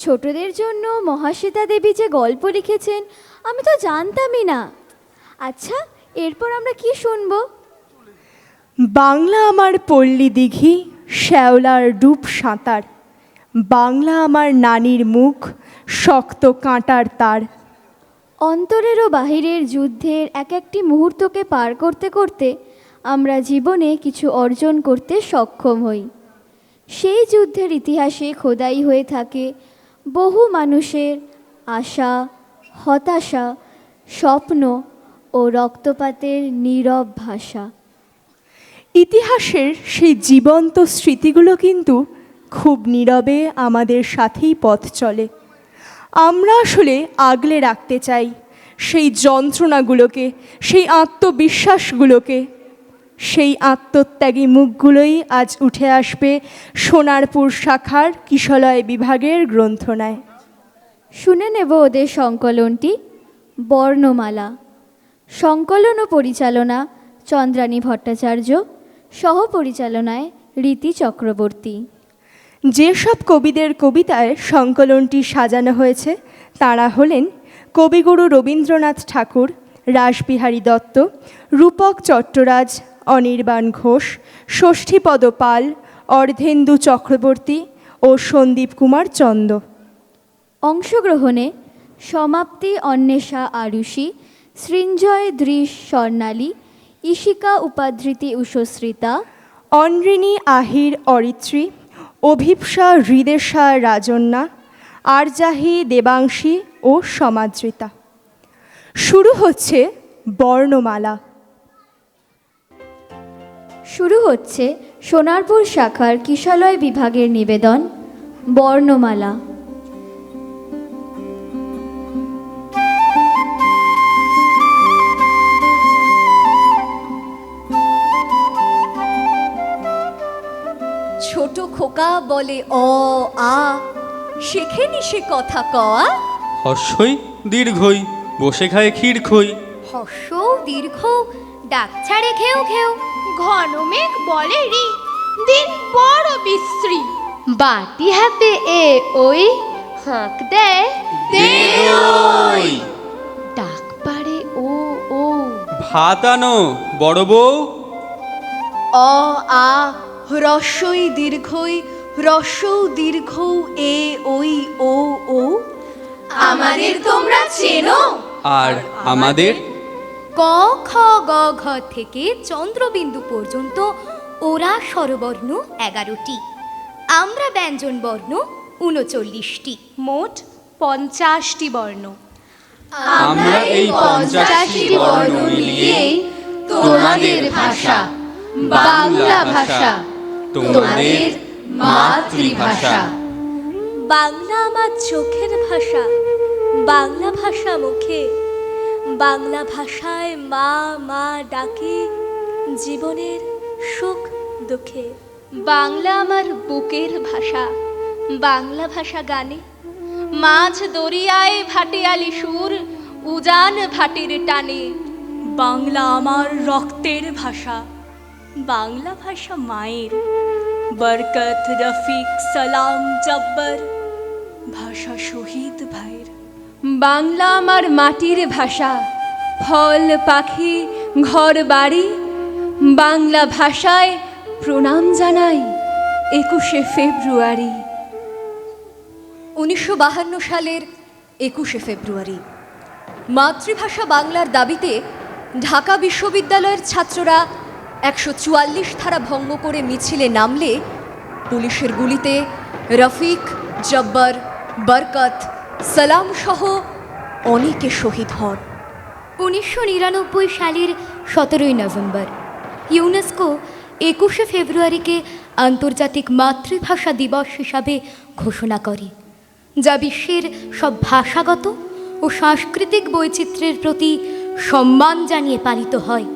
ছোটদের জন্য মহাশ্বেতা দেবী যে গল্প লিখেছেন আমি তো জানতামই না। আচ্ছা, এরপর আমরা কি শুনবো? বাংলা আমার পল্লী দিঘি, শ্যাওলার ডুব সাঁতার। বাংলা আমার নানির মুখ, শক্ত কাঁটার তার। অন্তরের ও বাহিরের যুদ্ধের এক একটি মুহূর্তকে পার করতে করতে আমরা জীবনে কিছু অর্জন করতে সক্ষম হই। সেই যুদ্ধের ইতিহাসে খোদাই হয়ে থাকে বহু মানুষের আশা, হতাশা, স্বপ্ন ও রক্তপাতের নীরব ভাষা। ইতিহাসের সেই জীবন্ত স্মৃতিগুলো কিন্তু খুব নীরবে আমাদের সাথেই পথ চলে। আমরা আসলে আগলে রাখতে চাই সেই যন্ত্রণাগুলোকে, সেই আত্মবিশ্বাসগুলোকে। সেই আত্মত্যাগী মুখগুলোই আজ উঠে আসবে সোনারপুর শাখার কিশলয় বিভাগের গ্রন্থনায়। শুনে নেব ওদের সংকলনটি, বর্ণমালা। সংকলন ও পরিচালনা চন্দ্রানী ভট্টাচার্য, সহপরিচালনায় রীতি চক্রবর্তী। যেসব কবিদের কবিতায় সংকলনটি সাজানো হয়েছে তাঁরা হলেন কবিগুরু রবীন্দ্রনাথ ঠাকুর, রাসবিহারী দত্ত, রূপক চট্টরাজ, অনির্বাণ ঘোষ, ষষ্ঠীপদ পাল, অর্ধেন্দু চক্রবর্তী ও সন্দীপ কুমার চন্দ। অংশগ্রহণে সমাপ্তি অন্বেষা আরুষি, সৃঞ্জয় দৃশ স্বর্ণালী, ঈশিকা উপাধৃতি উষশ্রিতা, অনৃণী আহির অরিত্রী, অভিপ্সা হৃদেশা রাজন্যা, আরজাহি দেবাংশী ও সমাদৃতা। শুরু হচ্ছে বর্ণমালা। শুরু হচ্ছে সোনারপুর শাখার কিশলয় বিভাগের নিবেদন, বর্ণমালা। ছোট খোকা বলে অ আ, শেখেনি সে কথা কওয়া। হর্ষই দীর্ঘই, বসে খায় ক্ষীর খই। হর্ষ দীর্ঘ, ডাক ছাড়ে ঘেউ ঘেউ। ঘন মেঘ বলে রি, দিন বড় বিশ্রী। বাটি হাতে এ ওই, হাঁক দেয় দে ওই। ডাক পাড়ে ও ও, ভাত আনো বড় বউ। অ আ, হ্রস্বই দীর্ঘই, হ্রস্বৌ দীর্ঘ এ ওই ও ও। আমাদের তোমরা চেনো? আর আমাদের ক খ গ ঘ থেকে চন্দ্রবিন্দু পর্যন্ত ওরা স্বরবর্ণ 11টি, আমরা ব্যঞ্জন বর্ণ 39টি, মোট 50টি বর্ণ। আমরা এই 50টি বর্ণ মিলিয়ে তোমাদের ভাষা, বাংলা ভাষা, তোমাদের মাতৃভাষা। বাংলা আমার চোখের ভাষা, বাংলা ভাষা মুখে, বাংলা ভাষায় মা মা ডাকে জীবনের সুখ দুঃখে। বাংলা আমার বুকের ভাষা, বাংলা ভাষা গানে, মাঝ দরিয়ায় ভাটিয়ালি সুর, উজান ভাটির টানে। বাংলা আমার রক্তের ভাষা, বাংলা ভাষা মায়ের, বরকত রফিক সালাম জব্বর, ভাষা শহীদ ভাইয়ের। বাংলা আমার মাটির ভাষা, ফল পাখি ঘর বাড়ি, বাংলা ভাষায় প্রণাম জানাই 21শে ফেব্রুয়ারি। 1952 সালের 21শে ফেব্রুয়ারি মাতৃভাষা বাংলার দাবিতে ঢাকা বিশ্ববিদ্যালয়ের ছাত্ররা 144 ধারা ভঙ্গ করে মিছিলে নামলে পুলিশের গুলিতে রফিক, জব্বর, বরকত, সালাম সহ অনেকে শহীদ হন। 1999 সালের 17ই নভেম্বর ইউনেস্কো 21শে ফেব্রুয়ারিকে আন্তর্জাতিক মাতৃভাষা দিবস হিসাবে ঘোষণা করে, যা বিশ্বের সব ভাষাগত ও সাংস্কৃতিক বৈচিত্র্যের প্রতি সম্মান জানিয়ে পালিত হয়।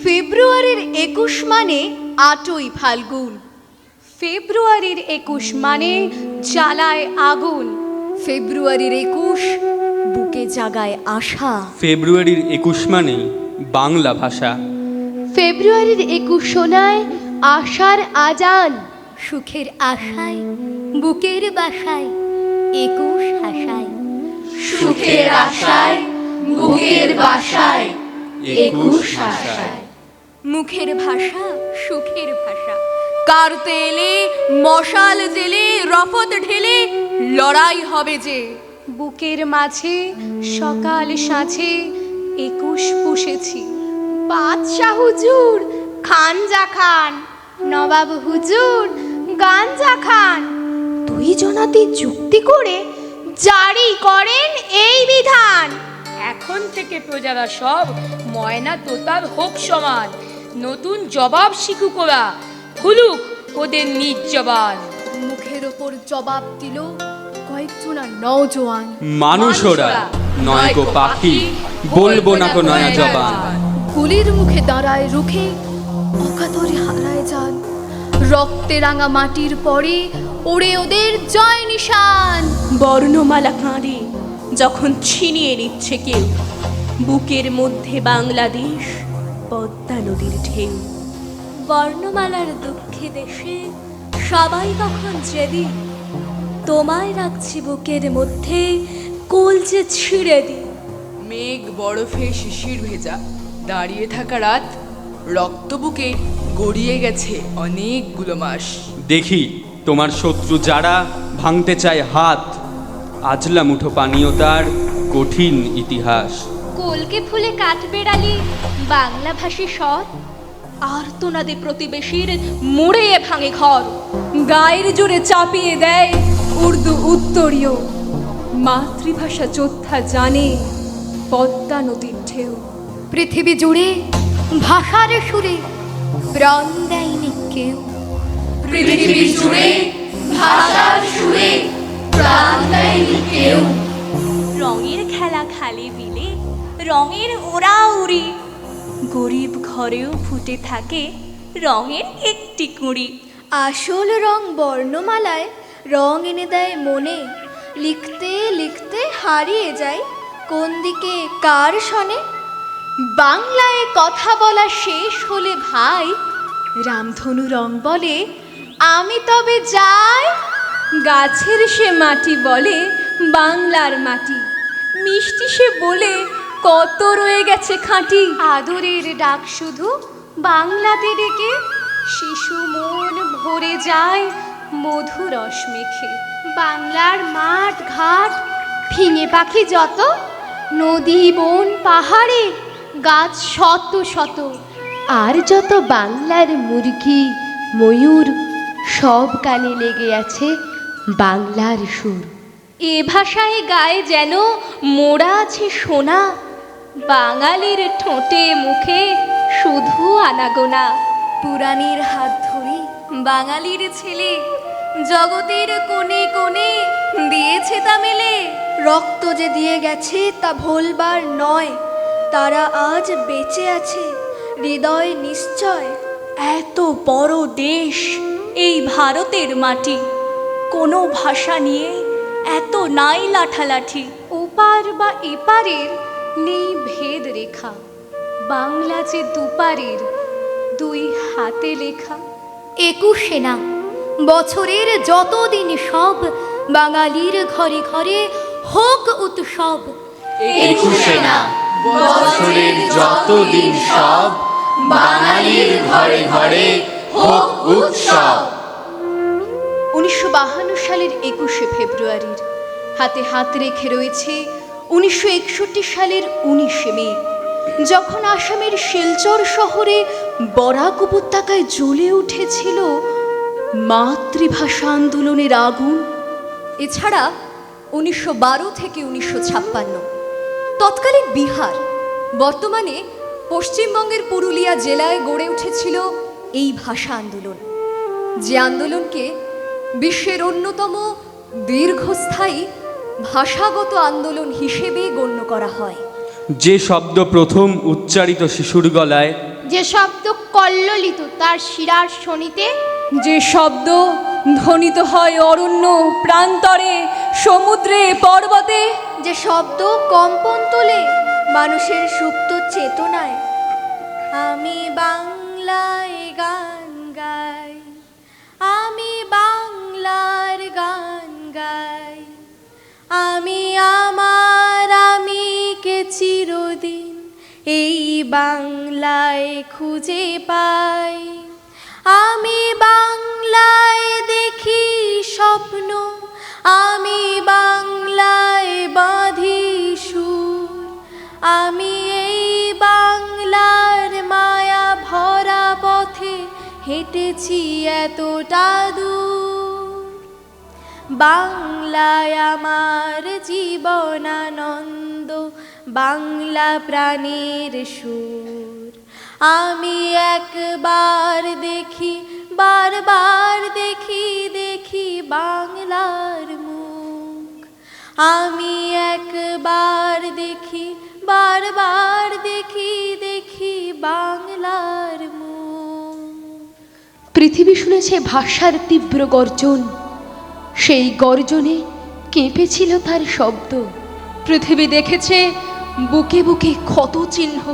ফেব্রুয়ারির 21 মানে 8ই ফাল্গুন, ফেব্রুয়ারির 21 মানে জ্বালায় আগুন, ফেব্রুয়ারির 21 বুকে জাগায় আশা। ফেব্রুয়ারির 21 মানে বাংলা ভাষা। ফেব্রুয়ারির 21 শোনায় আশার আজান, সুখের আশায় বুকের বাসায় একুশ হাসায় সুখের আশায় বুকের বাসায় 21 আশায়। মুখের ভাষা সুখের ভাষা, কারতে এলে মশাল জেলে রফত ঢেলে লড়াই হবে যে। বুকের মাঝে সকাল সাঁঝে 21 পুষেছি। বাদশাহ হুজুর খানজা খান, নবাব হুজুর গাঞ্জা খান, দুই জনাতে যুক্তি করে জারি করেন এই বিধান। এখন থেকে প্রজারা সব ময়না তোতার হোক সমান, নতুন জবাব শিখুক ওরা, খুলুক ওদের নিজ জবান। মুখের ওপর জবাব দিল কয়েকজনা নওজোয়ান। মানুষ ওরা নয় গো পাখি, বলবো না গো নয়া জবান। গুলির মুখে দাঁড়ায় রুখে অকাতরে হারায় যান, রক্তে রাঙা মাটির পরে ওড়ে ওদের জয় নিশান। বর্ণমালা কাঁদে যখন ছিনিয়ে নিচ্ছে কেউ, বুকের মধ্যে বাংলাদেশ পদ্মা নদীর ঢেউ। বর্ণমালার দুঃখে দেশে সবাই তখন যেদি, তোমায় রাখছি বুকের মধ্যে কলজে ছিঁড়ে দি। মেঘ বরফে শিশির ভেজা, দাঁড়িয়ে থাকা রাত, রক্ত বুকে গড়িয়ে গেছে অনেকগুলো মাস। দেখি তোমার শত্রু যারা ভাঙতে চায় হাত, আজলা মুঠো পানীয় তার কঠিন ইতিহাস। কলকে ফুলে কাঠ বেড়ালি বাংলা ভাষী সৎ, আর তোনাদের প্রতিবেশীর মুড়ে ভাঙে ঘর, গায়ের জোরে চাপিয়ে দেয় উর্দু উত্তরীয়। মাতৃভাষা যোদ্ধা জানে পদ্মা নদীর ঢেউ। পৃথিবী জুড়ে ভাষার সুরে প্রাণ দেয়নি কেউ। পৃথিবী জুড়ে ভাষার সুরে প্রাণ দেয়নি কেউ। রঙের খেলা খালি বিলে রঙের ওরা উড়ি, গরিব ঘরেও ফুটে থাকে রঙের একটি কুঁড়ি। আসল রং বর্ণমালায় রং এনে দেয় মনে, লিখতে লিখতে হারিয়ে যায় কোন দিকে কার শনে। বাংলায় কথা বলা শেষ হলে ভাই, রামধনু রং বলে আমি তবে যাই। গাছের সে মাটি বলে বাংলার মাটি, মিষ্টি সে বলে কত রয়ে গেছে খাঁটি। আদরের ডাক শুধু বাংলাতে ডেকে, শিশু মন ভরে যায় মধুরস মেখে। বাংলার মাঠ ঘাট ফিঙে পাখি যত, নদী বন পাহাড়ে গাছ শত শত, আর যত বাংলার মুরগি ময়ূর সব কানে লেগে আছে বাংলার সুর। এ ভাষায় গায়ে যেন মোড়া আছে সোনা, বাঙালির ঠোঁটে মুখে শুধু আনাগোনা। পুরাণের হাত ধরে বাঙালির ছেলে জগতের কোণে কোণে দিয়েছে তা মেলে। রক্ত যে দিয়ে গেছে তা ভোলবার নয়, তারা আজ বেঁচে আছে হৃদয় নিশ্চয়। এত বড় দেশ এই ভারতের মাটি, কোনো ভাষা নিয়ে এত নাই লাঠালাঠি। ওপার বা এপারের নেই ভেদ রেখা, বাংলা যে দুপারের দুই হাতে লেখা। 21 না বছরের যতদিন সব বাঙালির ঘরে ঘরে হোক উৎসব। 21 না বছরের যতদিন সব বাঙালির ঘরে ঘরে হোক উৎসব। 1952 সালের 21শে ফেব্রুয়ারির হাতে হাত রেখে রয়েছে 1961 সালের 19শে মে, যখন আসামের শিলচর শহরে বরাক উপত্যকায় জ্বলে উঠেছিল মাতৃভাষা আন্দোলনের আগুন। এছাড়া 1912 থেকে 1956 তৎকালীন বিহার, বর্তমানে পশ্চিমবঙ্গের পুরুলিয়া জেলায় গড়ে উঠেছিল এই ভাষা আন্দোলন, যে আন্দোলনকে বিশ্বের অন্যতম দীর্ঘস্থায়ী ভাষাগত আন্দোলন হিসেবে গণ্য করা হয়। যে শব্দ প্রথম উচ্চারিত শিশুর গলায়, যে শব্দ কল্লোলিত তার শিরার শনিতে, যে শব্দ ধ্বনিত হয় অরণ্য প্রান্তরে সমুদ্রে পর্বতে, যে শব্দ কম্পন তোলে মানুষের সুপ্ত চেতনায়। আমি বাংলায় গান গাই, আমি বাংলার গান গাই। আমি আমার আমিকে চিরদিন এই বাংলায় খুঁজে পাই। আমি বাংলায় দেখি স্বপ্ন, আমি বাংলায় বাঁধি সুর। আমি এই বাংলার মায়া ভরা পথে হেঁটেছি এতটা দূর। বাংলায় আমার জীবনানন্দ, বাংলা প্রাণের সুর। আমি একবার দেখি, বারবার দেখি, দেখি বাংলার মুখ। আমি একবার দেখি, বারবার দেখি, দেখি বাংলার মুখ। পৃথিবী শুনেছে ভাষার তীব্র গর্জন, সেই গর্জনে কেঁপেছিল তার শব্দ। পৃথিবী দেখেছে বুকে বুকে ক্ষত চিহ্ন,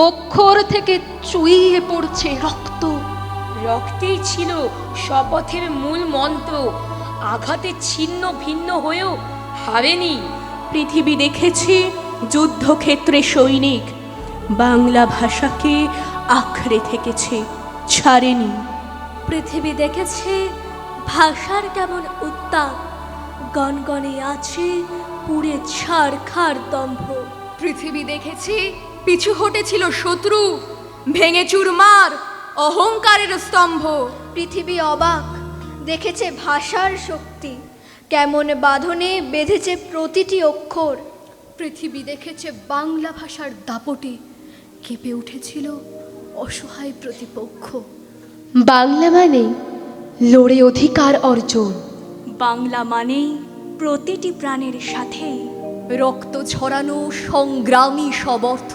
অক্ষর থেকে চুইয়ে পড়ছে রক্ত। রক্তেই ছিল শপথের মূল মন্ত্র, আঘাতে ছিন্ন ভিন্ন হয়েও হারেনি। পৃথিবী দেখেছে যুদ্ধক্ষেত্রে সৈনিক বাংলা ভাষাকে আঁকড়ে থেকেছে, ছাড়েনি। পৃথিবী দেখেছে ভাষার কেমন উত্তাপ, গনগনে আছে পুড়ে ছারখার দম্ভ। পৃথিবী দেখেছে পিছু হটেছিল শত্রু, ভেঙে চুরমার অহংকারের স্তম্ভ। পৃথিবী অবাক, দেখেছে ভাষার শক্তি, কেমন বাঁধনে বেঁধেছে প্রতিটি অক্ষর। পৃথিবী দেখেছে বাংলা ভাষার দাপটে কেঁপে উঠেছিল অসহায় প্রতিপক্ষ। বাংলা মানে লড়ে অধিকার অর্জন, বাংলা মানেই প্রতিটি প্রাণের সাথে রক্ত ছড়ানো সংগ্রামী সবর্থ।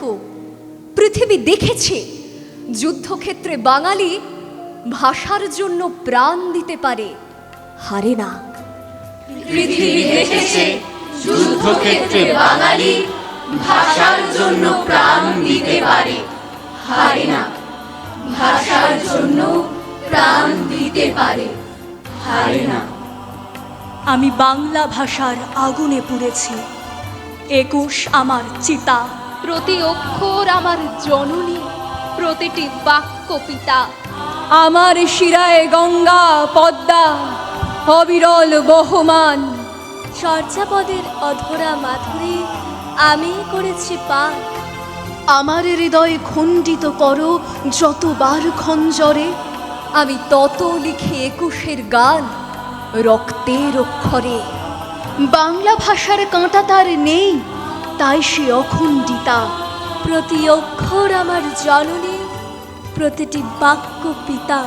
পৃথিবী দেখেছে যুদ্ধক্ষেত্রে বাঙালি ভাষার জন্য প্রাণ দিতে পারে, হারে না। পৃথিবী দেখেছে যুদ্ধক্ষেত্রে বাঙালি ভাষার জন্য প্রাণ দিতে পারে, হারে না। ভাষার জন্য প্রাণ দিতে পারে, হারে না। আমি বাংলা ভাষার আগুনে পুড়েছি, 21 আমার চিতা। প্রতি অক্ষর আমার জননী, প্রতিটি বাক্য পিতা। আমার শিরায় গঙ্গা পদ্মা অবিরল বহমান। চর্যাপদের অধরা মাধুরী আমি করেছি পান। আমার হৃদয় খণ্ডিত করো যতবার খঞ্জরে, আমি তত লিখি 21 গান রক্তের অক্ষরে। বাংলা ভাষার কাঁটা তার নেই, তাই সে অখণ্ডিতা। প্রতি অক্ষর আমার জননী, প্রতিটি বাক্য পিতা।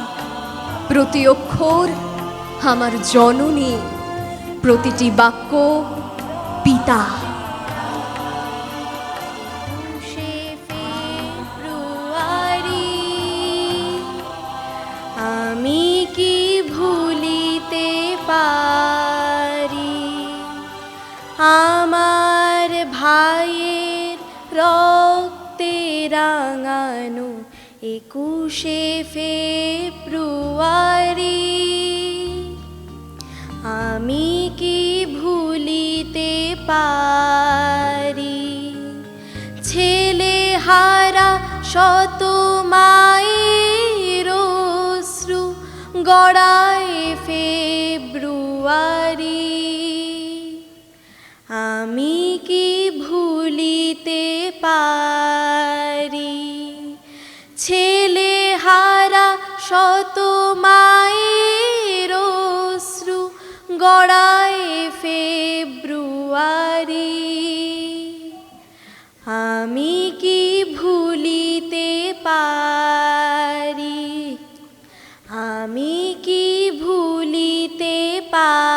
প্রতি অক্ষর আমার জননী, প্রতিটি বাক্য পিতা। আমি কি ভুলিতে পারি আমার ভাইয়ের রক্তে রাঙানো 21শে ফেব্রুয়ারি। আমি কি ভুলিতে পারি ছেলে হারা শত মায়ের অশ্রু গড়ায় ফেব্রুয়ারি। আমি কি ভুলিতে পারি ছেলে হারা শত মায়ের অশ্রু গড়ায় ফেব্রুয়ারি। আমি কি ভুলিতে পারি আমি কি ভুলিতে পারি